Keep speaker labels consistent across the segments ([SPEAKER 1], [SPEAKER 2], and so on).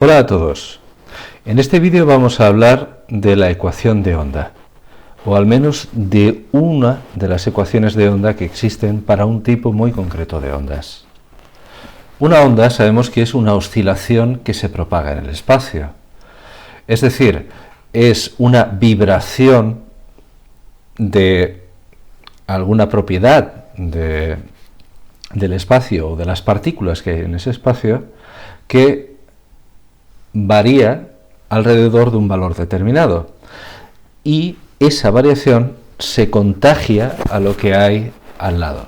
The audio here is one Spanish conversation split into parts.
[SPEAKER 1] Hola a todos. En este vídeo vamos a hablar de la ecuación de onda, o al menos de una de las ecuaciones de onda que existen para un tipo muy concreto de ondas. Una onda sabemos que es una oscilación que se propaga en el espacio. Es decir, es una vibración de alguna propiedad del espacio o de las partículas que hay en ese espacio que varía alrededor de un valor determinado, y esa variación se contagia a lo que hay al lado.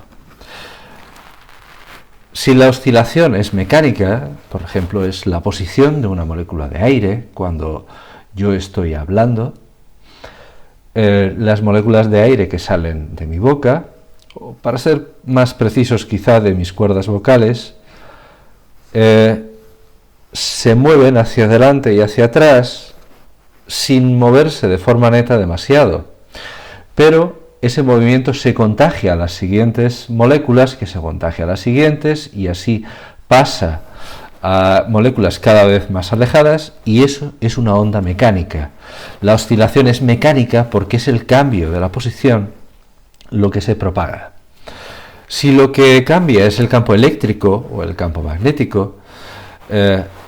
[SPEAKER 1] Si la oscilación es mecánica, por ejemplo, es la posición de una molécula de aire cuando yo estoy hablando, las moléculas de aire que salen de mi boca, o para ser más precisos quizá de mis cuerdas vocales, se mueven hacia adelante y hacia atrás sin moverse de forma neta demasiado, pero ese movimiento se contagia a las siguientes moléculas, que se contagia a las siguientes, y así pasa a moléculas cada vez más alejadas, y eso es una onda mecánica. La oscilación es mecánica porque es el cambio de la posición lo que se propaga. Si lo que cambia es el campo eléctrico o el campo magnético,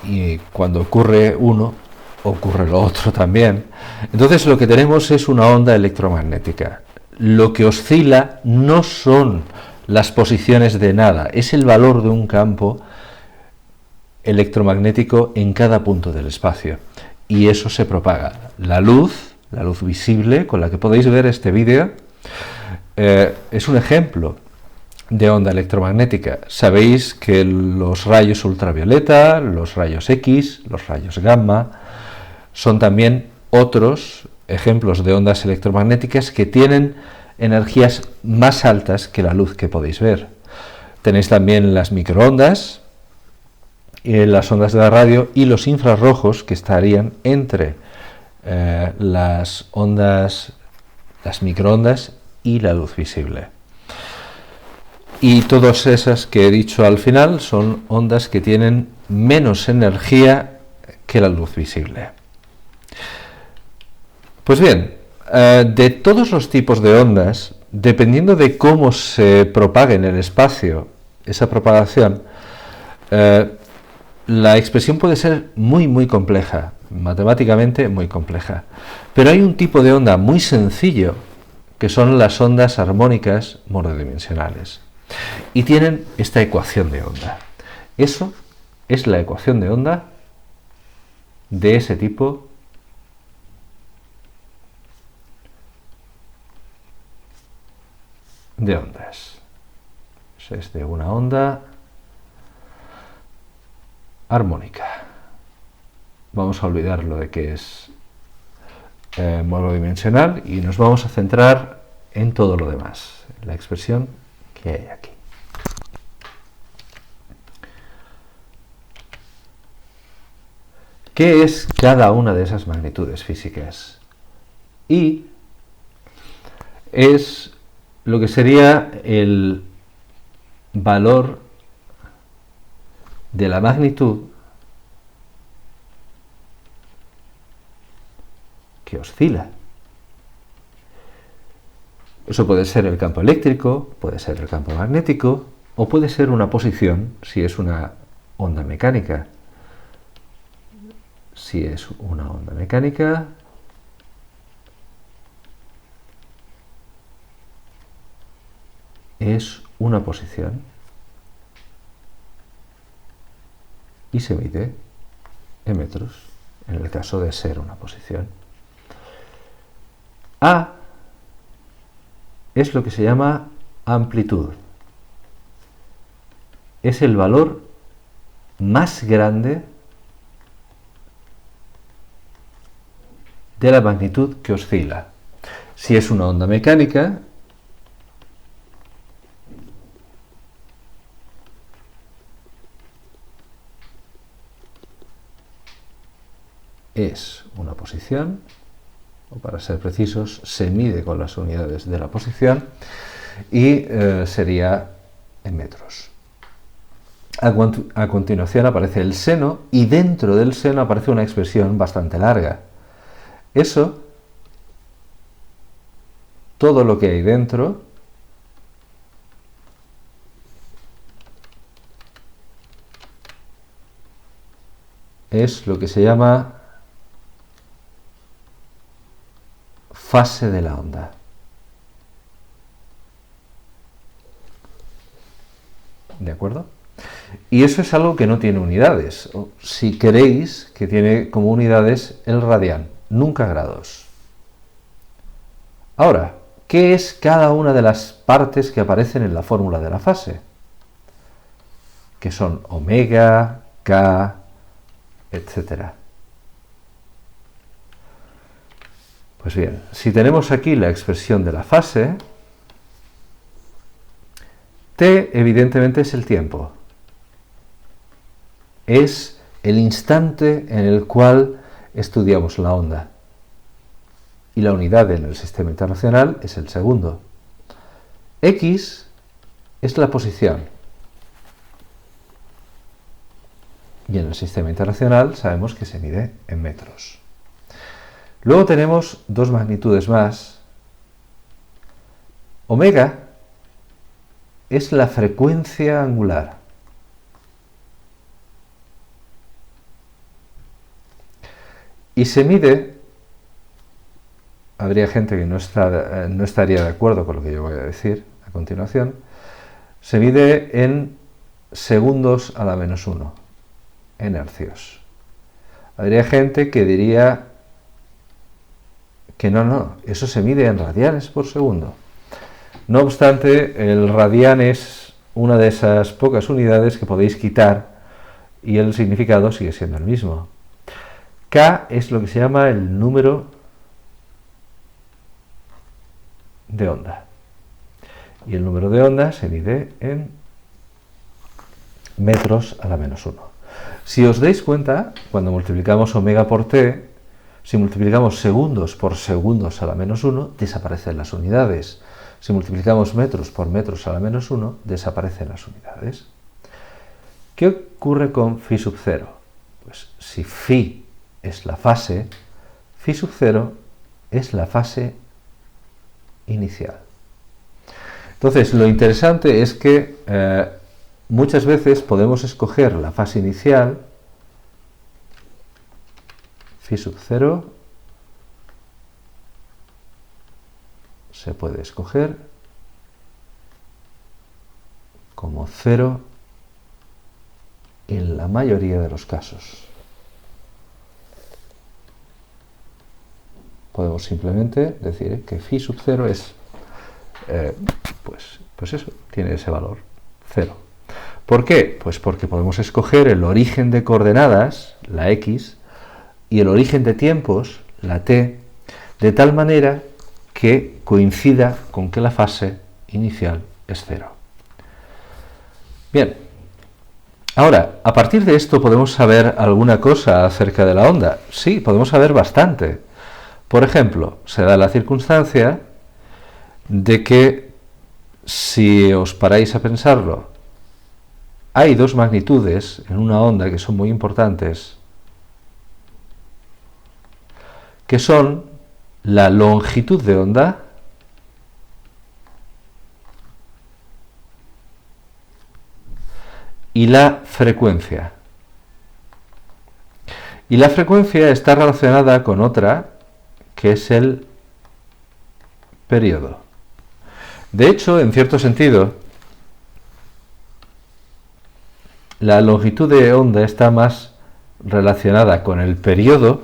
[SPEAKER 1] y cuando ocurre uno, ocurre lo otro también, entonces lo que tenemos es una onda electromagnética. Lo que oscila no son las posiciones de nada, es el valor de un campo electromagnético en cada punto del espacio, y eso se propaga. La luz visible con la que podéis ver este vídeo, es un ejemplo de onda electromagnética. Sabéis que los rayos ultravioleta, los rayos X, los rayos gamma, son también otros ejemplos de ondas electromagnéticas que tienen energías más altas que la luz que podéis ver. Tenéis también las microondas, las ondas de la radio y los infrarrojos, que estarían entre las microondas y la luz visible. Y todas esas que he dicho al final son ondas que tienen menos energía que la luz visible. Pues bien, de todos los tipos de ondas, dependiendo de cómo se propague en el espacio esa propagación, la expresión puede ser muy compleja, matemáticamente muy compleja. Pero hay un tipo de onda muy sencillo, que son las ondas armónicas monodimensionales. Y tienen esta ecuación de onda. Eso es la ecuación de onda de ese tipo de ondas. Es de una onda armónica. Vamos a olvidar lo de que es monodimensional y nos vamos a centrar en todo lo demás, en la expresión que hay aquí. ¿Qué es cada una de esas magnitudes físicas? Y es lo que sería el valor de la magnitud que oscila. Eso puede ser el campo eléctrico, puede ser el campo magnético, o puede ser una posición si es una onda mecánica. Si es una onda mecánica, es una posición y se mide en metros, en el caso de ser una posición. A es lo que se llama amplitud. Es el valor más grande de la magnitud que oscila. Si es una onda mecánica, es una posición, o para ser precisos, se mide con las unidades de la posición, y sería en metros. A continuación aparece el seno y dentro del seno aparece una expresión bastante larga. Eso, todo lo que hay dentro, es lo que se llama fase de la onda. ¿De acuerdo? Y eso es algo que no tiene unidades. Si queréis, que tiene como unidades el radián, nunca grados. Ahora, ¿qué es cada una de las partes que aparecen en la fórmula de la fase? Que son omega, K, etc. Pues bien, si tenemos aquí la expresión de la fase, T evidentemente es el tiempo. Es el instante en el cual estudiamos la onda. Y la unidad en el sistema internacional es el segundo. X es la posición. Y en el sistema internacional sabemos que se mide en metros. Luego tenemos dos magnitudes más. Omega es la frecuencia angular. Y se mide, habría gente que no estaría de acuerdo con lo que yo voy a decir a continuación, se mide en segundos a la menos 1, en hercios. Habría gente que diría que no, eso se mide en radianes por segundo. No obstante, el radián es una de esas pocas unidades que podéis quitar y el significado sigue siendo el mismo. K es lo que se llama el número de onda. Y el número de onda se mide en metros a la menos 1. Si os dais cuenta, cuando multiplicamos omega por T, si multiplicamos segundos por segundos a la menos 1, desaparecen las unidades. Si multiplicamos metros por metros a la menos 1, desaparecen las unidades. ¿Qué ocurre con phi sub 0? Pues si phi es la fase, phi sub 0 es la fase inicial. Entonces, lo interesante es que muchas veces podemos escoger la fase inicial, phi sub 0, se puede escoger como 0 en la mayoría de los casos. Podemos simplemente decir que phi sub 0 es, pues eso, tiene ese valor, 0. ¿Por qué? Pues porque podemos escoger el origen de coordenadas, la x, y el origen de tiempos, la t, de tal manera que coincida con que la fase inicial es 0. Bien, ahora, a partir de esto podemos saber alguna cosa acerca de la onda. Sí, podemos saber bastante. Por ejemplo, se da la circunstancia de que, si os paráis a pensarlo, hay dos magnitudes en una onda que son muy importantes, que son la longitud de onda y la frecuencia. Y la frecuencia está relacionada con otra, que es el periodo. De hecho, en cierto sentido, la longitud de onda está más relacionada con el periodo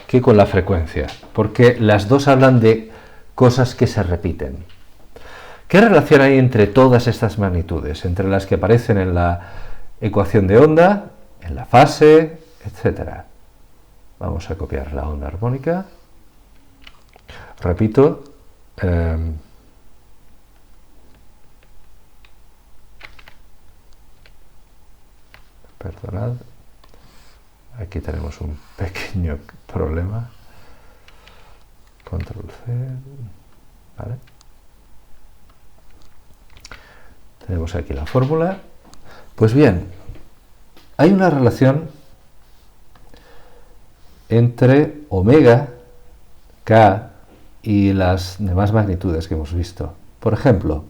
[SPEAKER 1] que con la frecuencia, porque las dos hablan de cosas que se repiten. ¿Qué relación hay entre todas estas magnitudes? Entre las que aparecen en la ecuación de onda, en la fase, etc. Vamos a copiar la onda armónica. Repito, perdonad, aquí tenemos un pequeño problema. Control C, ¿vale? Tenemos aquí la fórmula. Pues bien, Hay una relación entre omega, k y las demás magnitudes que hemos visto. Por ejemplo,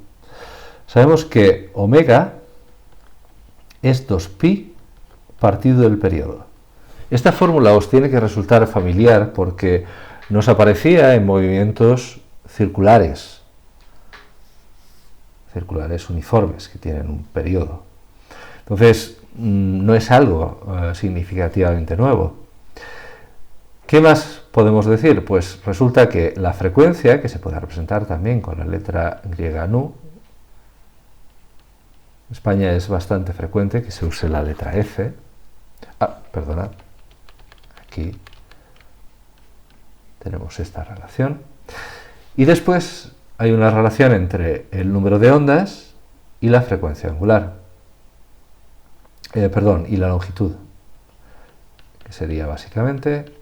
[SPEAKER 1] sabemos que omega es 2pi partido del periodo. Esta fórmula os tiene que resultar familiar porque nos aparecía en movimientos circulares uniformes que tienen un periodo. Entonces, no es algo significativamente nuevo. ¿Qué más podemos decir? Pues resulta que la frecuencia, que se puede representar también con la letra griega nu, en España es bastante frecuente que se use la letra F. Perdonad, aquí tenemos esta relación. Y después hay una relación entre el número de ondas y la frecuencia angular. Y la longitud, que sería básicamente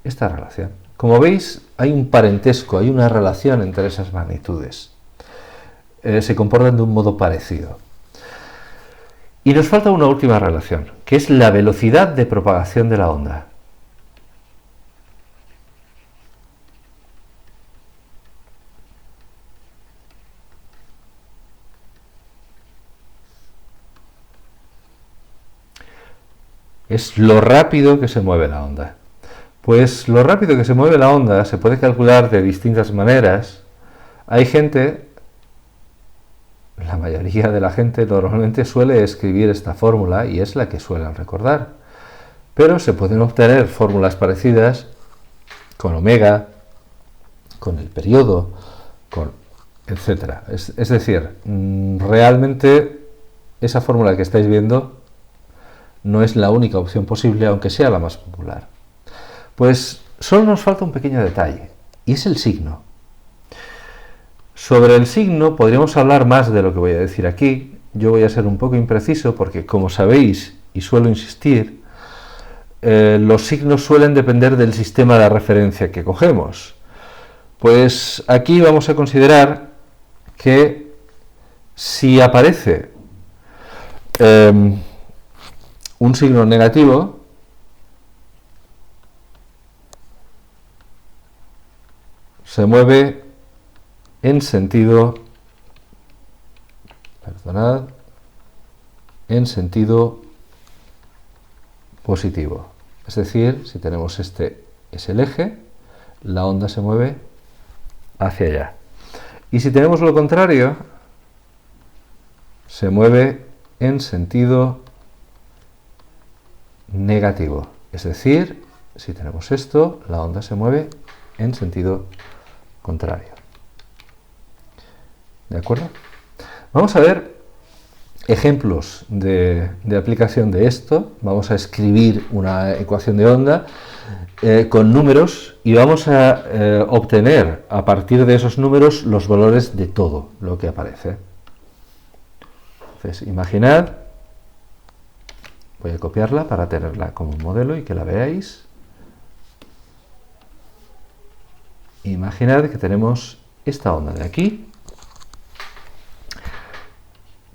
[SPEAKER 1] esta relación. Como veis, hay un parentesco, hay una relación entre esas magnitudes. Se comportan de un modo parecido. Y nos falta una última relación, que es la velocidad de propagación de la onda. Es lo rápido que se mueve la onda. Pues lo rápido que se mueve la onda se puede calcular de distintas maneras. Hay gente, la mayoría de la gente normalmente suele escribir esta fórmula y es la que suelen recordar. Pero se pueden obtener fórmulas parecidas con omega, con el periodo, con etcétera. Es decir, realmente esa fórmula que estáis viendo no es la única opción posible, aunque sea la más popular. Pues solo nos falta un pequeño detalle, y es el signo. Sobre el signo podríamos hablar más de lo que voy a decir aquí. Yo voy a ser un poco impreciso porque, como sabéis, y suelo insistir, los signos suelen depender del sistema de referencia que cogemos. Pues aquí vamos a considerar que si aparece un signo negativo, se mueve en sentido, positivo. Es decir, si tenemos este es el eje, la onda se mueve hacia allá. Y si tenemos lo contrario, se mueve en sentido negativo. Es decir, si tenemos esto, la onda se mueve en sentido contrario. ¿De acuerdo? Vamos a ver ejemplos de aplicación de esto. Vamos a escribir una ecuación de onda con números y vamos a obtener a partir de esos números los valores de todo lo que aparece. Entonces, imaginad, voy a copiarla para tenerla como modelo y que la veáis. Imaginad que tenemos esta onda de aquí,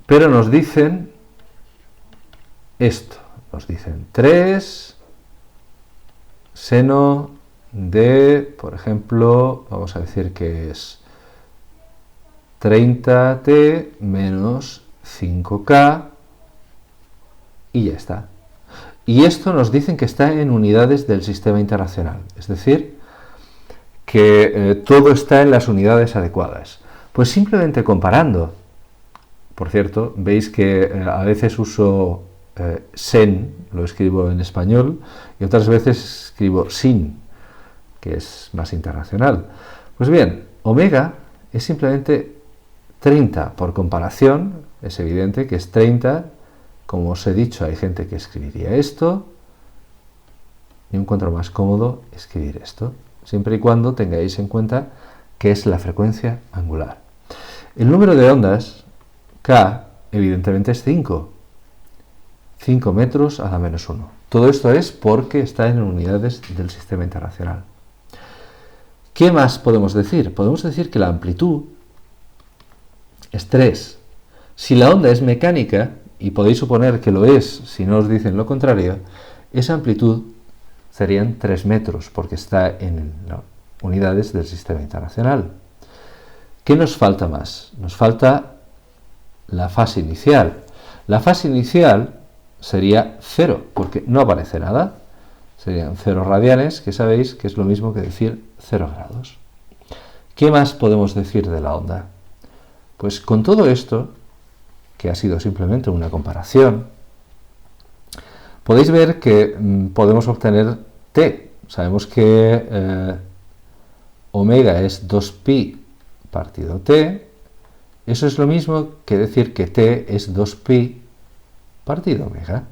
[SPEAKER 1] pero nos dicen esto, nos dicen 3 seno de, por ejemplo, vamos a decir que es 30t menos 5k y ya está. Y esto nos dicen que está en unidades del sistema internacional, es decir, que todo está en las unidades adecuadas. Pues simplemente comparando, por cierto, veis que a veces uso sen, lo escribo en español, y otras veces escribo sin, que es más internacional. Pues bien, omega es simplemente 30 por comparación, es evidente que es 30, como os he dicho, hay gente que escribiría esto, y encuentro más cómodo escribir esto, siempre y cuando tengáis en cuenta que es la frecuencia angular. El número de ondas, K, evidentemente es 5 metros a la menos 1. Todo esto es porque está en unidades del sistema internacional. ¿Qué más podemos decir? Podemos decir que la amplitud es 3. Si la onda es mecánica, y podéis suponer que lo es si no os dicen lo contrario, esa amplitud serían 3 metros, porque está en unidades del sistema internacional. ¿Qué nos falta más? Nos falta la fase inicial. La fase inicial sería 0, porque no aparece nada. Serían 0 radianes, que sabéis que es lo mismo que decir 0 grados. ¿Qué más podemos decir de la onda? Pues con todo esto, que ha sido simplemente una comparación, podéis ver que podemos obtener t. Sabemos que omega es 2pi partido t. Eso es lo mismo que decir que t es 2pi partido omega.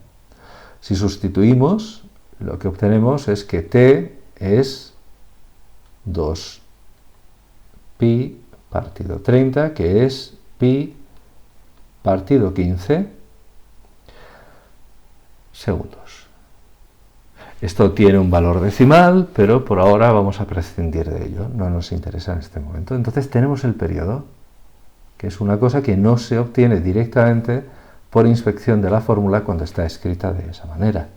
[SPEAKER 1] Si sustituimos, lo que obtenemos es que t es 2pi partido 30, que es pi partido 15 segundos. Esto tiene un valor decimal, pero por ahora vamos a prescindir de ello, no nos interesa en este momento. Entonces tenemos el periodo, que es una cosa que no se obtiene directamente por inspección de la fórmula cuando está escrita de esa manera.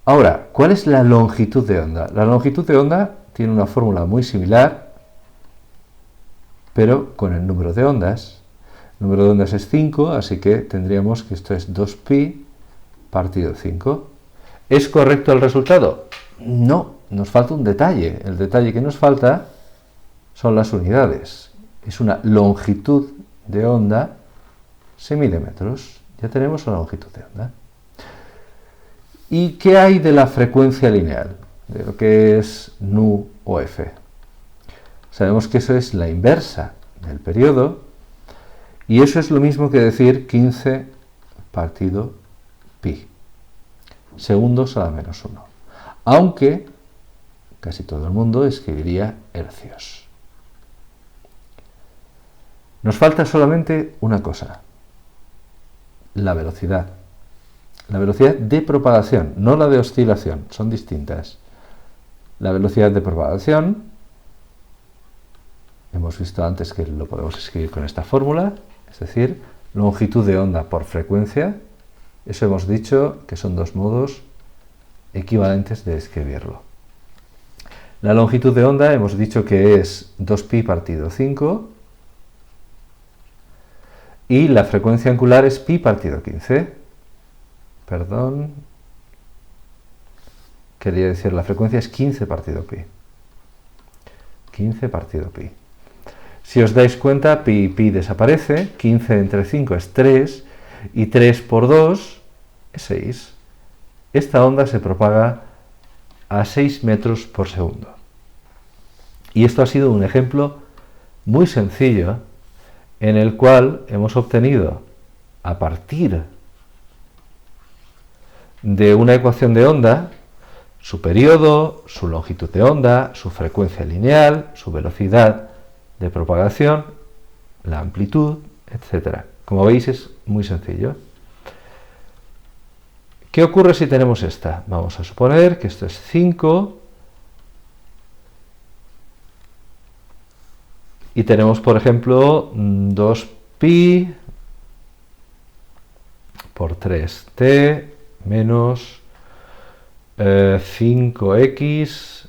[SPEAKER 1] Ahora, ¿cuál es la longitud de onda? La longitud de onda tiene una fórmula muy similar, pero con el número de ondas. El número de ondas es 5, así que tendríamos que esto es 2pi partido 5. ¿Es correcto el resultado? No, nos falta un detalle. El detalle que nos falta son las unidades. Es una longitud de onda, se mide metros. Ya tenemos la longitud de onda. ¿Y qué hay de la frecuencia lineal? De lo que es nu o f. Sabemos que eso es la inversa del periodo, y eso es lo mismo que decir 15 partido pi. Segundos a la menos 1. Aunque casi todo el mundo escribiría hercios. Nos falta solamente una cosa: la velocidad. La velocidad de propagación, no la de oscilación, son distintas. La velocidad de propagación, hemos visto antes que lo podemos escribir con esta fórmula, es decir, longitud de onda por frecuencia. Eso hemos dicho que son dos modos equivalentes de escribirlo. La longitud de onda hemos dicho que es 2pi partido 5 y la frecuencia angular es pi partido 15. Perdón, quería decir la frecuencia es 15 partido pi. 15 partido pi. Si os dais cuenta, pi y pi desaparece, 15 entre 5 es 3 y 3 por 2 es 6. Esta onda se propaga a 6 metros por segundo. Y esto ha sido un ejemplo muy sencillo en el cual hemos obtenido, a partir de una ecuación de onda, su periodo, su longitud de onda, su frecuencia lineal, su velocidad de propagación, la amplitud, etc. Como veis, es muy sencillo. ¿Qué ocurre si tenemos esta? Vamos a suponer que esto es 5 y tenemos, por ejemplo, 2pi por 3t menos 5x,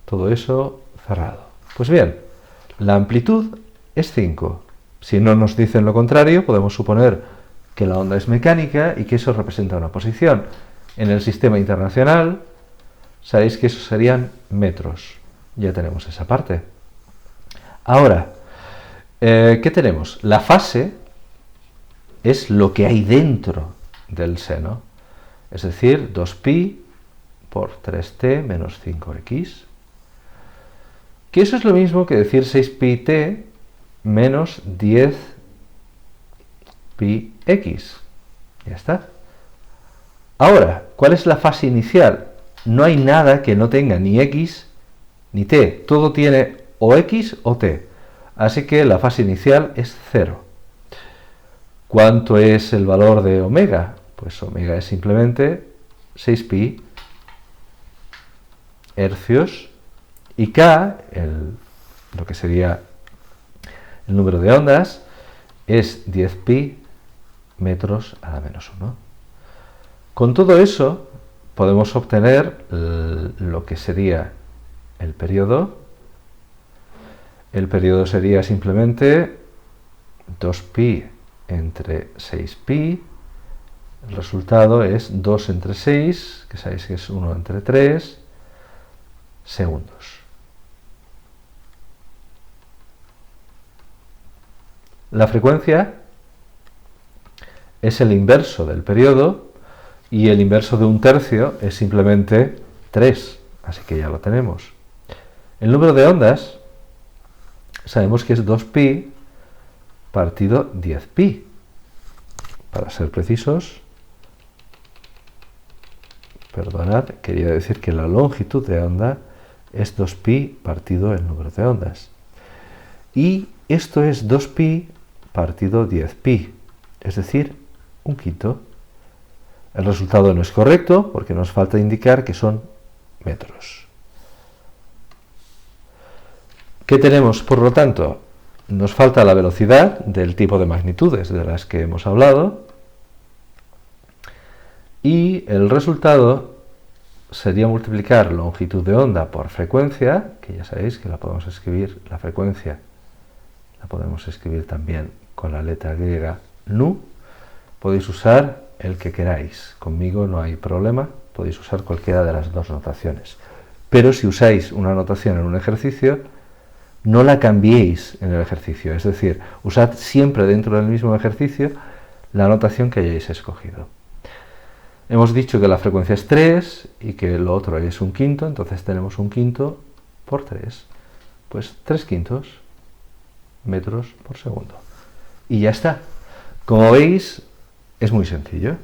[SPEAKER 1] todo eso cerrado. Pues bien, la amplitud es 5. Si no nos dicen lo contrario, podemos suponer que la onda es mecánica y que eso representa una posición. En el sistema internacional, sabéis que eso serían metros. Ya tenemos esa parte. Ahora, ¿qué tenemos? La fase es lo que hay dentro del seno. Es decir, 2pi por 3t menos 5x. Que eso es lo mismo que decir 6pi-t menos 10pi-x. Ya está. Ahora, ¿cuál es la fase inicial? No hay nada que no tenga ni x ni t. Todo tiene o x o t. Así que la fase inicial es 0. ¿Cuánto es el valor de omega? Pues omega es simplemente 6pi hercios y k, lo que sería el número de ondas, es 10pi metros a la menos 1. Con todo eso podemos obtener lo que sería el periodo. El periodo sería simplemente 2pi entre 6pi. El resultado es 2 entre 6, que sabéis que es 1 entre 3 segundos. La frecuencia es el inverso del periodo y el inverso de 1/3 es simplemente 3, así que ya lo tenemos. El número de ondas sabemos que es 2pi partido 10pi. Para ser precisos, perdonad, quería decir que la longitud de onda es 2pi partido el número de ondas. Y esto es 2pi partido 10pi, es decir, 1/5. El resultado no es correcto porque nos falta indicar que son metros. ¿Qué tenemos, por lo tanto? Nos falta la velocidad del tipo de magnitudes de las que hemos hablado y el resultado sería multiplicar longitud de onda por frecuencia, que ya sabéis que la podemos escribir, la frecuencia la podemos escribir también con la letra griega nu. Podéis usar el que queráis, conmigo no hay problema, podéis usar cualquiera de las dos notaciones. Pero si usáis una notación en un ejercicio, no la cambiéis en el ejercicio, es decir, usad siempre dentro del mismo ejercicio la notación que hayáis escogido. Hemos dicho que la frecuencia es 3 y que lo otro es 1/5, entonces tenemos 1/5 por 3, pues 3/5 metros por segundo. Y ya está. Como veis, es muy sencillo.